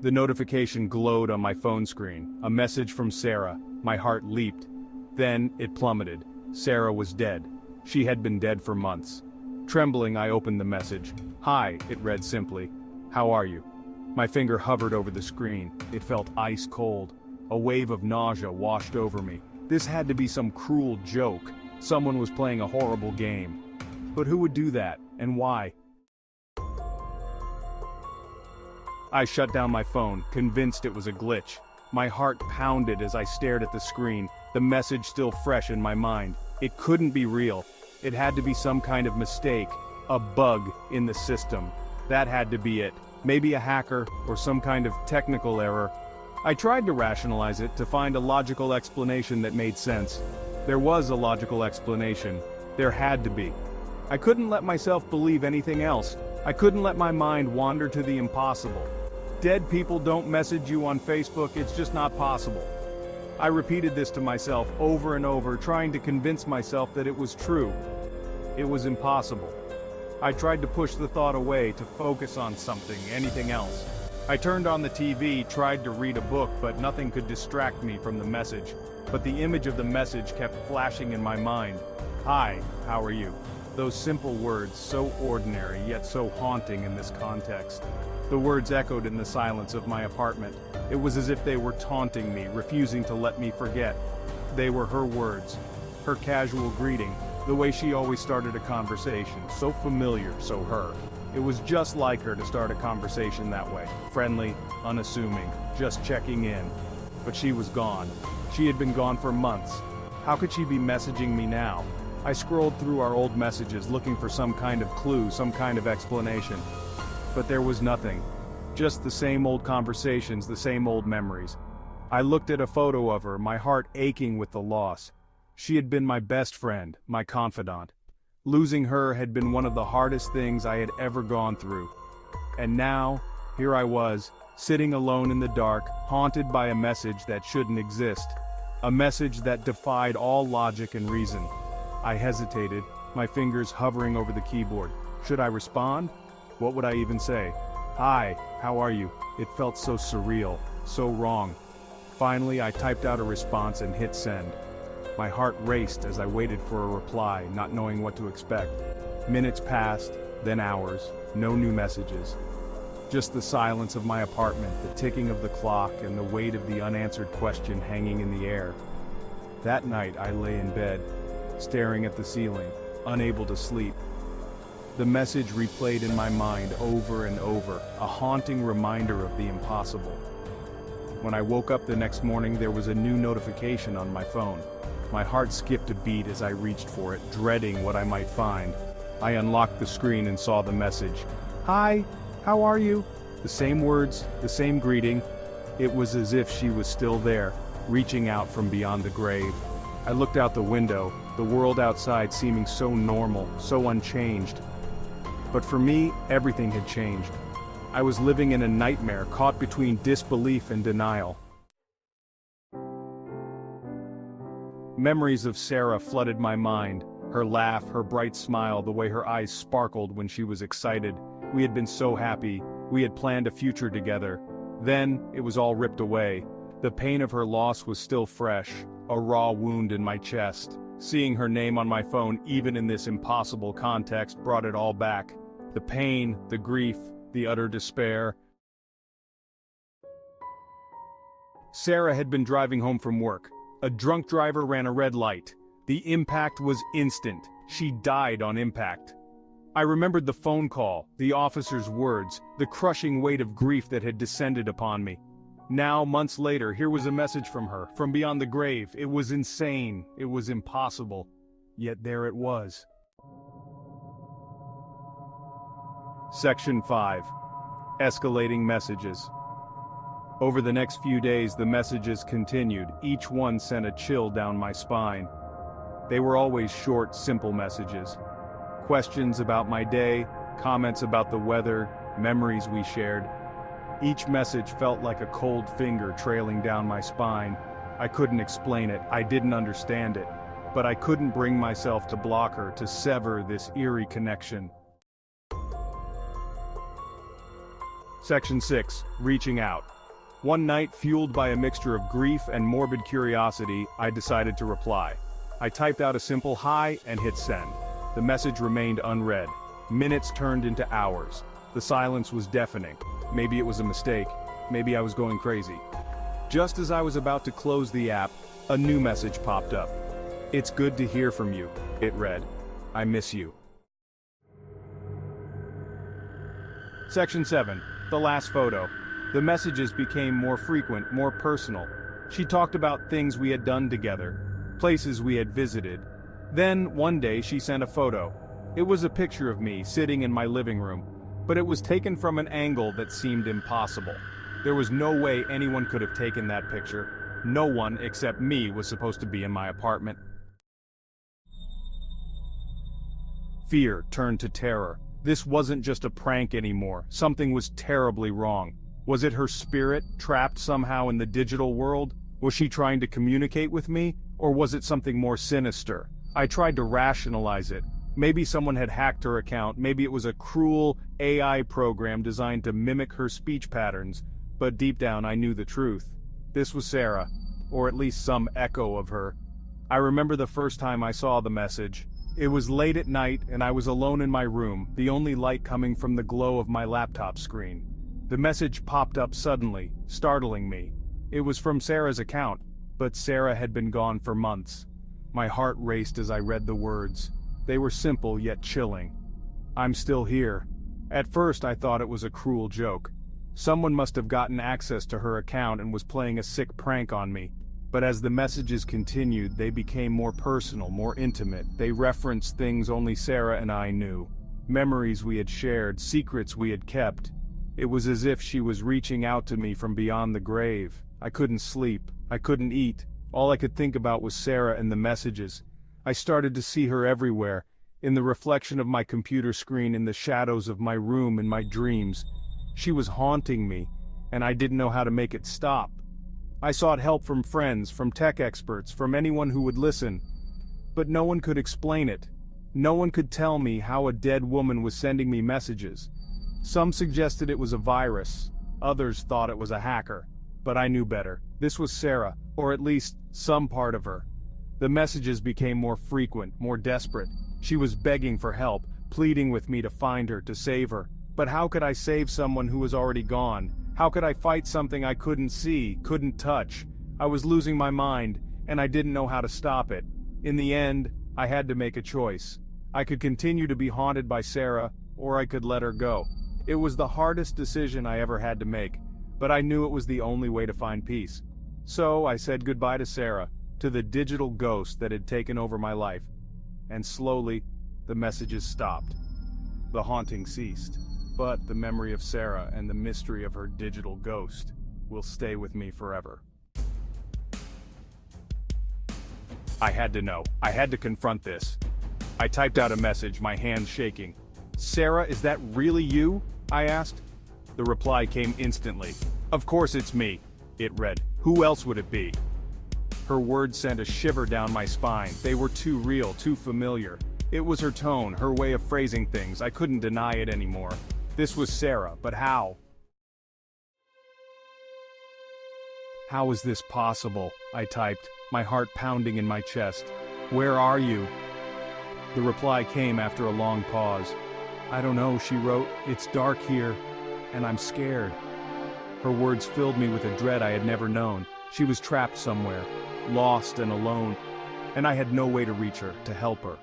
The notification glowed on my phone screen, a message from Sarah. My heart leaped. Then, it plummeted. Sarah was dead. She had been dead for months. Trembling, I opened the message. "Hi," it read simply. "How are you?" My finger hovered over the screen. It felt ice cold. A wave of nausea washed over me. This had to be some cruel joke. Someone was playing a horrible game. But who would do that, and why? I shut down my phone, convinced it was a glitch. My heart pounded as I stared at the screen, the message still fresh in my mind. It couldn't be real. It had to be some kind of mistake, a bug in the system. That had to be it. Maybe a hacker, or some kind of technical error. I tried to rationalize it, to find a logical explanation that made sense. There was a logical explanation. There had to be. I couldn't let myself believe anything else. I couldn't let my mind wander to the impossible. Dead people don't message you on Facebook, it's just not possible. I repeated this to myself over and over, trying to convince myself that it was true. It was impossible. I tried to push the thought away, to focus on something, anything else. I turned on the TV, tried to read a book, but nothing could distract me from the message. But the image of the message kept flashing in my mind. "Hi, how are you?" Those simple words, so ordinary, yet so haunting in this context. The words echoed in the silence of my apartment. It was as if they were taunting me, refusing to let me forget. They were her words, her casual greeting, the way she always started a conversation, so familiar, so her. It was just like her to start a conversation that way, friendly, unassuming, just checking in. But she was gone. She had been gone for months. How could she be messaging me now? I scrolled through our old messages looking for some kind of clue, some kind of explanation. But there was nothing. Just the same old conversations, the same old memories. I looked at a photo of her, my heart aching with the loss. She had been my best friend, my confidant. Losing her had been one of the hardest things I had ever gone through. And now, here I was, sitting alone in the dark, haunted by a message that shouldn't exist. A message that defied all logic and reason. I hesitated, my fingers hovering over the keyboard. Should I respond? What would I even say? "Hi, how are you?" It felt so surreal, so wrong. Finally, I typed out a response and hit send. My heart raced as I waited for a reply, not knowing what to expect. Minutes passed, then hours, no new messages. Just the silence of my apartment, the ticking of the clock, and the weight of the unanswered question hanging in the air. That night I lay in bed, staring at the ceiling, unable to sleep. The message replayed in my mind over and over, a haunting reminder of the impossible. When I woke up the next morning, there was a new notification on my phone. My heart skipped a beat as I reached for it, dreading what I might find. I unlocked the screen and saw the message. "Hi, how are you?" The same words, the same greeting. It was as if she was still there, reaching out from beyond the grave. I looked out the window, the world outside seeming so normal, so unchanged. But for me, everything had changed. I was living in a nightmare, caught between disbelief and denial. Memories of Sarah flooded my mind. Her laugh, her bright smile, the way her eyes sparkled when she was excited. We had been so happy. We had planned a future together. Then, it was all ripped away. The pain of her loss was still fresh, a raw wound in my chest. Seeing her name on my phone, even in this impossible context, brought it all back. The pain, the grief, the utter despair. Sarah had been driving home from work. A drunk driver ran a red light. The impact was instant. She died on impact. I remembered the phone call, the officer's words, the crushing weight of grief that had descended upon me. Now, months later, here was a message from her, from beyond the grave. It was insane. It was impossible. Yet there it was. Section 5. Escalating messages. Over the next few days, the messages continued. Each one sent a chill down my spine. They were always short, simple messages. Questions about my day, comments about the weather, memories we shared. Each message felt like a cold finger trailing down my spine. I couldn't explain it, I didn't understand it. But I couldn't bring myself to block her, to sever this eerie connection. Section 6. Reaching out. One night, fueled by a mixture of grief and morbid curiosity, I decided to reply. I typed out a simple hi and hit send. The message remained unread. Minutes turned into hours. The silence was deafening. Maybe it was a mistake. Maybe I was going crazy. Just as I was about to close the app, a new message popped up. "It's good to hear from you," it read. "I miss you." Section 7. The last photo. The messages became more frequent, more personal. She talked about things we had done together, places we had visited. Then, one day, she sent a photo. It was a picture of me sitting in my living room, but it was taken from an angle that seemed impossible. There was no way anyone could have taken that picture. No one except me was supposed to be in my apartment. Fear turned to terror. This wasn't just a prank anymore. Something was terribly wrong. Was it her spirit, trapped somehow in the digital world? Was she trying to communicate with me? Or was it something more sinister? I tried to rationalize it. Maybe someone had hacked her account. Maybe it was a cruel AI program designed to mimic her speech patterns. But deep down I knew the truth. This was Sarah, or at least some echo of her. I remember the first time I saw the message. It was late at night and I was alone in my room, the only light coming from the glow of my laptop screen. The message popped up suddenly, startling me. It was from Sarah's account, but Sarah had been gone for months. My heart raced as I read the words. They were simple yet chilling. "I'm still here." At first I thought it was a cruel joke. Someone must have gotten access to her account and was playing a sick prank on me. But as the messages continued, they became more personal, more intimate. They referenced things only Sarah and I knew. Memories we had shared, secrets we had kept. It was as if she was reaching out to me from beyond the grave. I couldn't sleep. I couldn't eat. All I could think about was Sarah and the messages. I started to see her everywhere, in the reflection of my computer screen, in the shadows of my room, in my dreams. She was haunting me, and I didn't know how to make it stop. I sought help from friends, from tech experts, from anyone who would listen. But no one could explain it. No one could tell me how a dead woman was sending me messages. Some suggested it was a virus. Others thought it was a hacker. But I knew better. This was Sarah, or at least some part of her. The messages became more frequent, more desperate. She was begging for help, pleading with me to find her, to save her. But how could I save someone who was already gone? How could I fight something I couldn't see, couldn't touch? I was losing my mind, and I didn't know how to stop it. In the end, I had to make a choice. I could continue to be haunted by Sarah, or I could let her go. It was the hardest decision I ever had to make, but I knew it was the only way to find peace. So I said goodbye to Sarah, to the digital ghost that had taken over my life. And slowly, the messages stopped. The haunting ceased. But the memory of Sarah and the mystery of her digital ghost will stay with me forever. I had to know. I had to confront this. I typed out a message, my hands shaking. "Sarah, is that really you?" I asked. The reply came instantly. "Of course it's me," it read. "Who else would it be?" Her words sent a shiver down my spine. They were too real, too familiar. It was her tone, her way of phrasing things. I couldn't deny it anymore. This was Sarah, but how? "How is this possible?" I typed, my heart pounding in my chest. "Where are you?" The reply came after a long pause. "I don't know," she wrote. "It's dark here, and I'm scared." Her words filled me with a dread I had never known. She was trapped somewhere, lost and alone, and I had no way to reach her, to help her.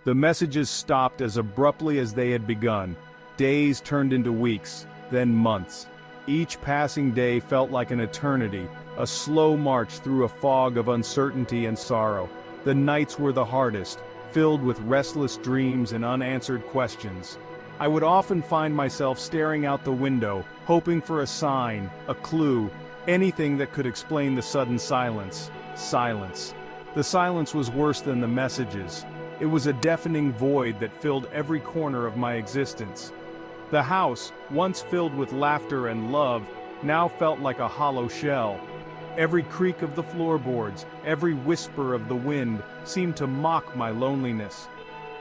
The messages stopped as abruptly as they had begun. Days turned into weeks, then months. Each passing day felt like an eternity, a slow march through a fog of uncertainty and sorrow. The nights were the hardest, filled with restless dreams and unanswered questions. I would often find myself staring out the window, hoping for a sign, a clue, anything that could explain the sudden silence. Silence. The silence was worse than the messages. It was a deafening void that filled every corner of my existence. The house, once filled with laughter and love, now felt like a hollow shell. Every creak of the floorboards, every whisper of the wind, seemed to mock my loneliness.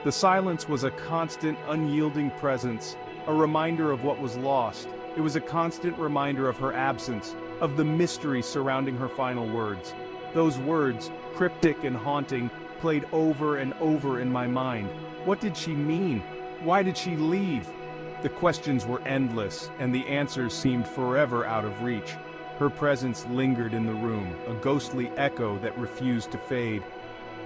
The silence was a constant, unyielding presence, a reminder of what was lost. It was a constant reminder of her absence, of the mystery surrounding her final words. Those words, cryptic and haunting, played over and over in my mind. What did she mean? Why did she leave? The questions were endless, and the answers seemed forever out of reach. Her presence lingered in the room, a ghostly echo that refused to fade.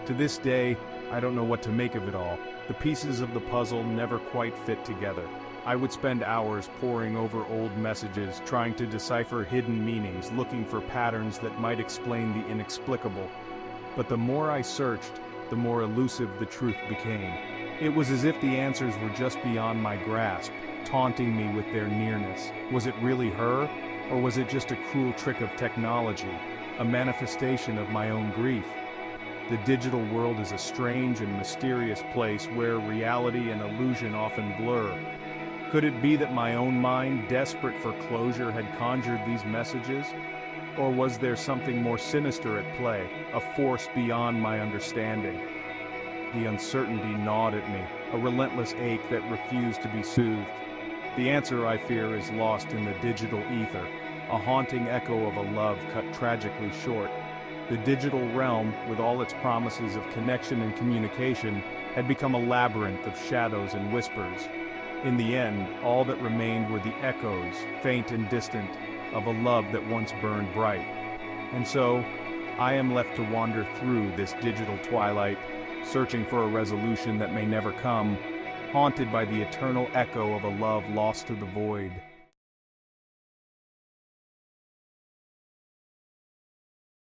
To this day, I don't know what to make of it all. The pieces of the puzzle never quite fit together. I would spend hours poring over old messages, trying to decipher hidden meanings, looking for patterns that might explain the inexplicable. But the more I searched, the more elusive the truth became. It was as if the answers were just beyond my grasp, taunting me with their nearness. Was it really her, or was it just a cruel trick of technology, a manifestation of my own grief? The digital world is a strange and mysterious place where reality and illusion often blur. Could it be that my own mind, desperate for closure, had conjured these messages? Or was there something more sinister at play, a force beyond my understanding? The uncertainty gnawed at me, a relentless ache that refused to be soothed. The answer, I fear, is lost in the digital ether, a haunting echo of a love cut tragically short. The digital realm, with all its promises of connection and communication, had become a labyrinth of shadows and whispers. In the end, all that remained were the echoes, faint and distant, of a love that once burned bright. And so, I am left to wander through this digital twilight, searching for a resolution that may never come, haunted by the eternal echo of a love lost to the void.